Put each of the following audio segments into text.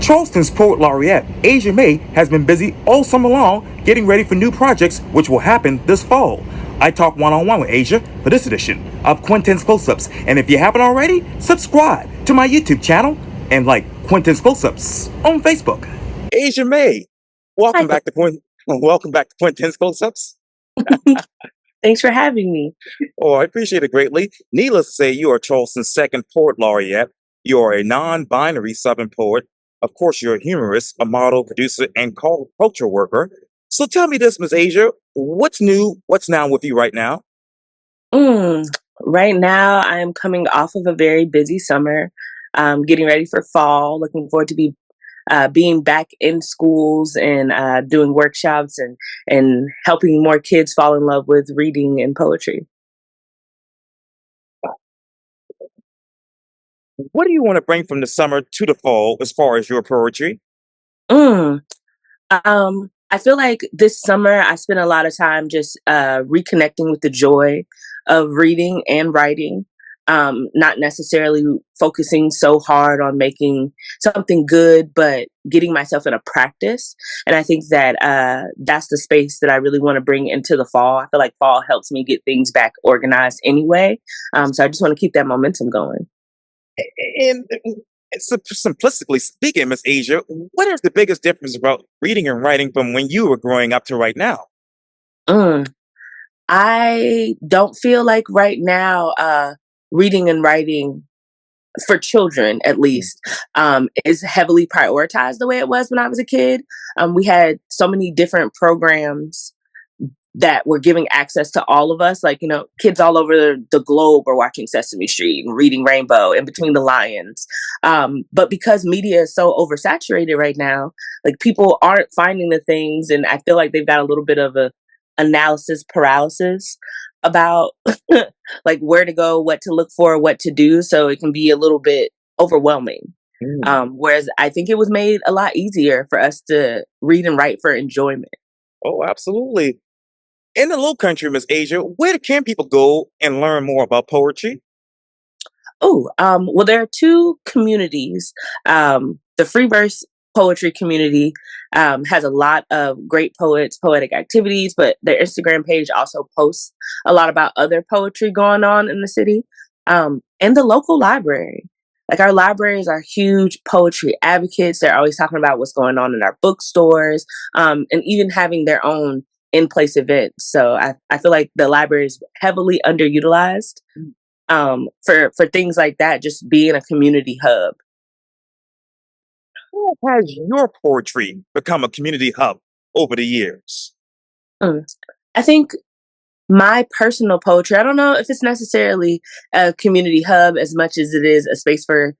Charleston's poet laureate, Asiah Mae, has been busy all summer long getting ready for new projects which will happen this fall. I talk one-on-one with Asiah for this edition of Quintin's Close-Ups, and if you haven't already, subscribe to my YouTube channel and like Quintin's Close-Ups on Facebook. Asiah Mae, Hi. welcome back to Quintin's Close-Ups. Thanks for having me. Oh, I appreciate it greatly. Needless to say, you are Charleston's second poet laureate. You are a non-binary Southern poet. Of course, you're a humorist, a model, producer, and culture worker. So tell me this, Miss Asiah, what's new? What's now with you right now? Mm, right now, I'm coming off of a very busy summer, getting ready for fall. Looking forward to being back in schools and doing workshops and helping more kids fall in love with reading and poetry. What do you want to bring from the summer to the fall as far as your poetry? Mm, I feel like this summer I spent a lot of time just reconnecting with the joy of reading and writing. Not necessarily focusing so hard on making something good, but getting myself in a practice. And I think that that's the space that I really want to bring into the fall. I feel like fall helps me get things back organized anyway. So I just want to keep that momentum going. And simplistically speaking, Miss Asiah, what is the biggest difference about reading and writing from when you were growing up to right now? Mm. I don't feel like right now reading and writing for children at least is heavily prioritized the way it was when I was a kid. We had so many different programs that were giving access to all of us, like, kids all over the globe are watching Sesame Street and reading Rainbow and Between the Lions. But because media is so oversaturated right now, like, people aren't finding the things, and I feel like they've got a little bit of a analysis paralysis about like where to go, what to look for, what to do. So it can be a little bit overwhelming. Mm. Whereas I think it was made a lot easier for us to read and write for enjoyment. Oh, absolutely. In the Low Country, Miss Asiah, where can people go and learn more about poetry? Oh, well, there are two communities. The free verse poetry community has a lot of great poets, poetic activities, but their Instagram page also posts a lot about other poetry going on in the city. And the local library. Like, our libraries are huge poetry advocates. They're always talking about what's going on in our bookstores, and even having their own in-place events. So I feel like the library is heavily underutilized for things like that, just being a community hub. How has your poetry become a community hub over the years? Mm. I think my personal poetry, I don't know if it's necessarily a community hub as much as it is a space for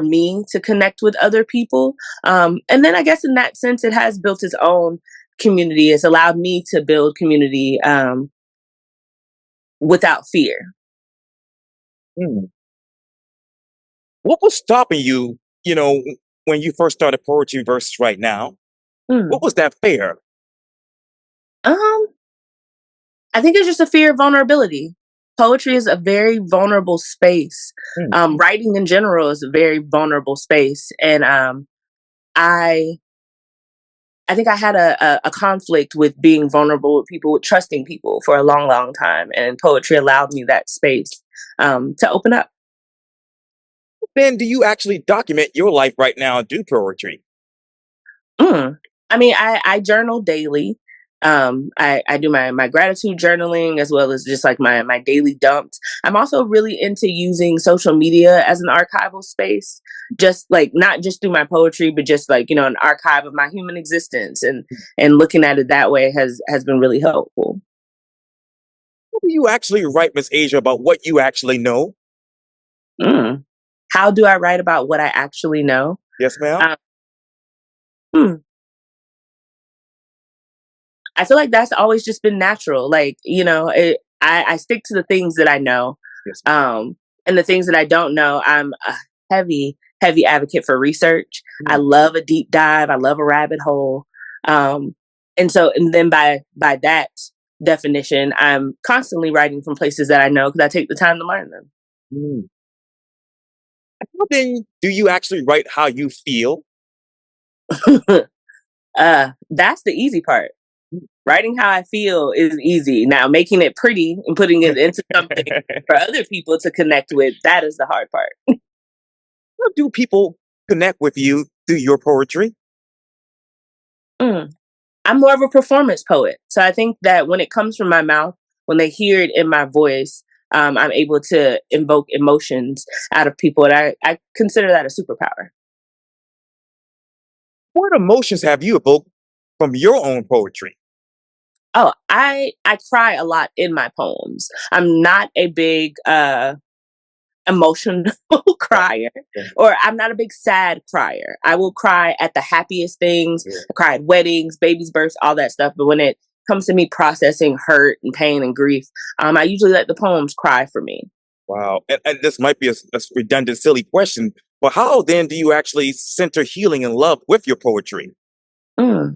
me to connect with other people. And then I guess in that sense, it has built its own community. It's allowed me to build community without fear. Hmm. What was stopping you, when you first started poetry versus right now? Mm. What was that fear? Um, I think it's just a fear of vulnerability. Poetry is a very vulnerable space. Hmm. Writing in general is a very vulnerable space, and I I think I had a conflict with being vulnerable with people, with trusting people for a long, long time, and poetry allowed me that space to open up. Then do you actually document your life right now and do poetry? Mm. I mean, I journal daily. I do my gratitude journaling as well as just like my daily dumps. I'm also really into using social media as an archival space, just like not just through my poetry, but just like an archive of my human existence, and looking at it that way has been really helpful. What do you actually write, Miss Asia, about what you actually know? Mm. How do I write about what I actually know? Yes, ma'am. Um, hmm. I feel like that's always just been natural. Like, I stick to the things that I know. Yes. Um, and the things that I don't know, I'm a heavy, heavy advocate for research. I Mm. love a deep dive. I love a rabbit hole. Um, and then by that definition, I'm constantly writing from places that I know because I take the time to learn them. Mm. How then do you actually write how you feel? That's the easy part. Writing how I feel is easy. Now, making it pretty and putting it into something for other people to connect with, that is the hard part. How do people connect with you through your poetry? Mm. I'm more of a performance poet. So I think that when it comes from my mouth, when they hear it in my voice, I'm able to invoke emotions out of people. And I consider that a superpower. What emotions have you evoked from your own poetry? Oh, I cry a lot in my poems. I'm not a big emotional Right. crier, Yeah. or I'm not a big sad crier. I will cry at the happiest things. Yeah. I cry at weddings, babies' births, all that stuff. But when it comes to me processing hurt and pain and grief, I usually let the poems cry for me. Wow. And this might be a redundant, silly question, but how then do you actually center healing and love with your poetry? Mm.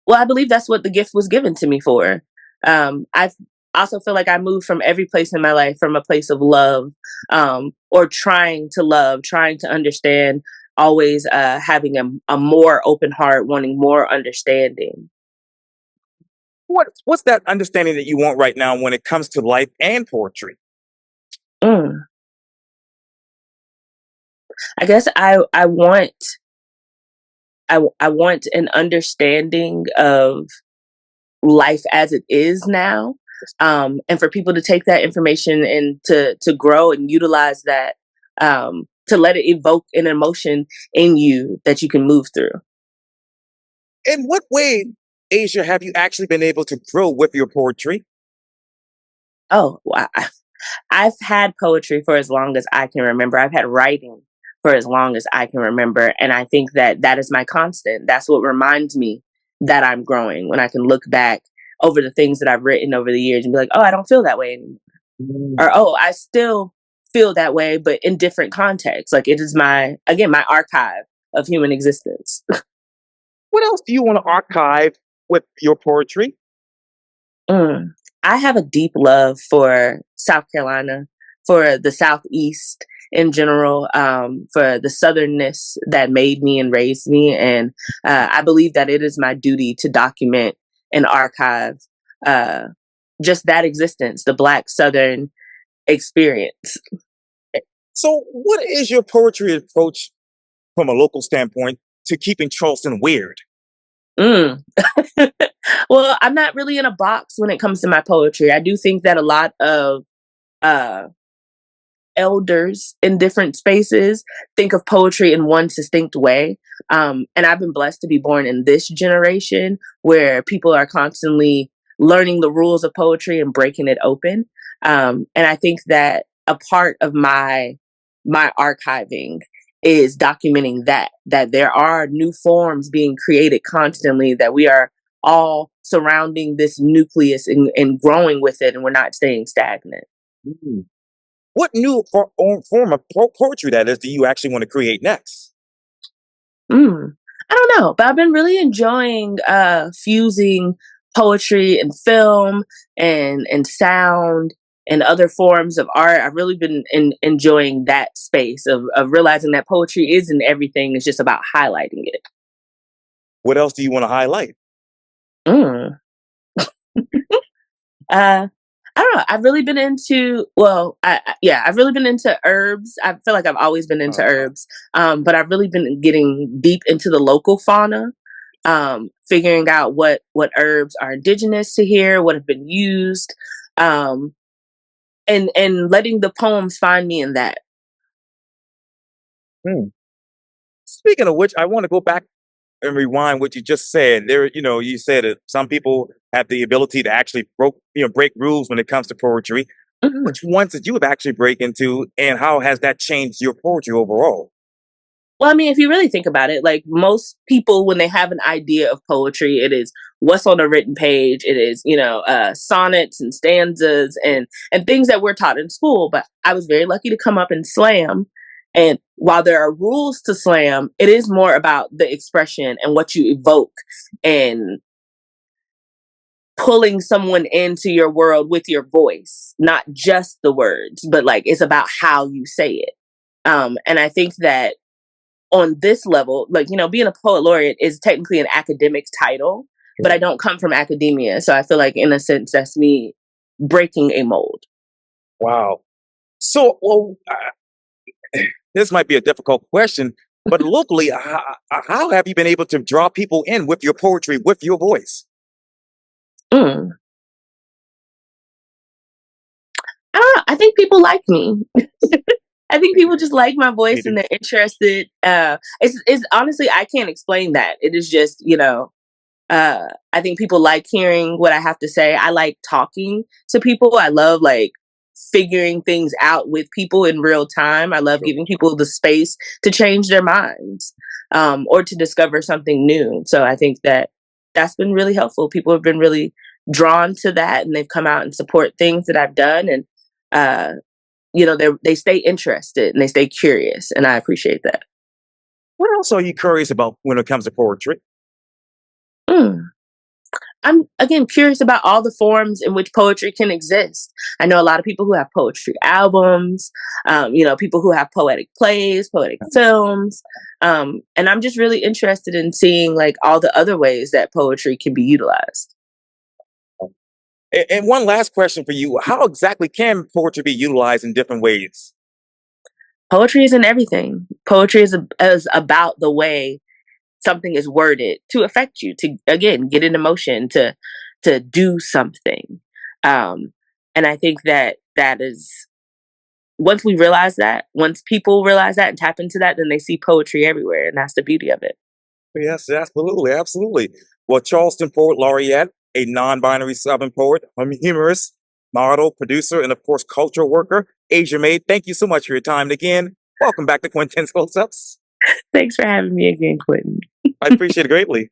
Well, I believe that's what the gift was given to me for. I also feel like I moved from every place in my life from a place of love, or trying to love, trying to understand, always having a more open heart, wanting more understanding. What's that understanding that you want right now when it comes to life and poetry? Mm. I guess I want an understanding of life as it is now, and for people to take that information and to grow and utilize that, to let it evoke an emotion in you that you can move through. In what way, Asia, have you actually been able to grow with your poetry? Oh, wow. I've had poetry for as long as I can remember. I've had writing for as long as I can remember, and I think that that is my constant. That's what reminds me that I'm growing, when I can look back over the things that I've written over the years and be like, oh, I don't feel that way anymore. Mm. Or, oh, I still feel that way, but in different contexts. Like, it is my archive of human existence. What else do you want to archive with your poetry? Mm. I have a deep love for South Carolina, for the Southeast in general, for the Southernness that made me and raised me. And I believe that it is my duty to document and archive uh, just that existence, the Black Southern experience. So, what is your poetry approach from a local standpoint to keeping Charleston weird? Mm. Well, I'm not really in a box when it comes to my poetry. I do think that a lot of uh, elders in different spaces think of poetry in one distinct way. And I've been blessed to be born in this generation where people are constantly learning the rules of poetry and breaking it open. And I think that a part of my archiving is documenting that there are new forms being created constantly, that we are all surrounding this nucleus and growing with it, and we're not staying stagnant. Mm. What new form of poetry that is do you actually want to create next? Mm. I don't know, but I've been really enjoying fusing poetry and film and sound and other forms of art. I've really been enjoying that space of realizing that poetry isn't everything. It's just about highlighting it. What else do you want to highlight? Mm. Uh, I don't know. I've really been into, well, yeah, I've really been into herbs. I feel like I've always been into herbs, but I've really been getting deep into the local fauna, figuring out what herbs are indigenous to here, what have been used, um, and letting the poems find me in that. Hmm. Speaking of which, I want to go back and rewind what you just said. You said that some people have the ability to actually break rules when it comes to poetry. Mhm. Which ones did you have actually break into, and how has that changed your poetry overall? Well, I mean, if you really think about it, like most people, when they have an idea of poetry, it is what's on a written page. It is, sonnets and stanzas and things that we're taught in school. But I was very lucky to come up in slam. And while there are rules to slam, it is more about the expression and what you evoke and pulling someone into your world with your voice, not just the words, but like it's about how you say it. And I think that on this level, like, being a poet laureate is technically an academic title, but I don't come from academia. So I feel like, in a sense, that's me breaking a mold. Wow. So, well, this might be a difficult question, but locally, how have you been able to draw people in with your poetry, with your voice? Mm. I think people like me. I think people just like my voice and they're interested. It's honestly, I can't explain that. It is just, I think people like hearing what I have to say. I like talking to people. I love like figuring things out with people in real time. I love giving people the space to change their minds, or to discover something new. So I think that's been really helpful. People have been really drawn to that, and they've come out and support things that I've done. And uh, they stay interested and they stay curious, and I appreciate that. What else are you curious about when it comes to poetry? Mm. I'm again curious about all the forms in which poetry can exist. I know a lot of people who have poetry albums, people who have poetic plays, poetic films, and I'm just really interested in seeing like all the other ways that poetry can be utilized. And one last question for you: how exactly can poetry be utilized in different ways? Poetry isn't everything. Poetry is about the way something is worded to affect you, to again get an emotion, to do something. Um, and I think that is, once people realize that and tap into that, then they see poetry everywhere, and that's the beauty of it. Yes, absolutely, absolutely. Well, Charleston Poet Laureate, a non-binary Southern poet, humorist, model, producer, and of course, cultural worker, Asiah Mae. Thank you so much for your time. And again, welcome back to Quintin's Close-Ups. Thanks for having me again, Quintin. I appreciate it greatly.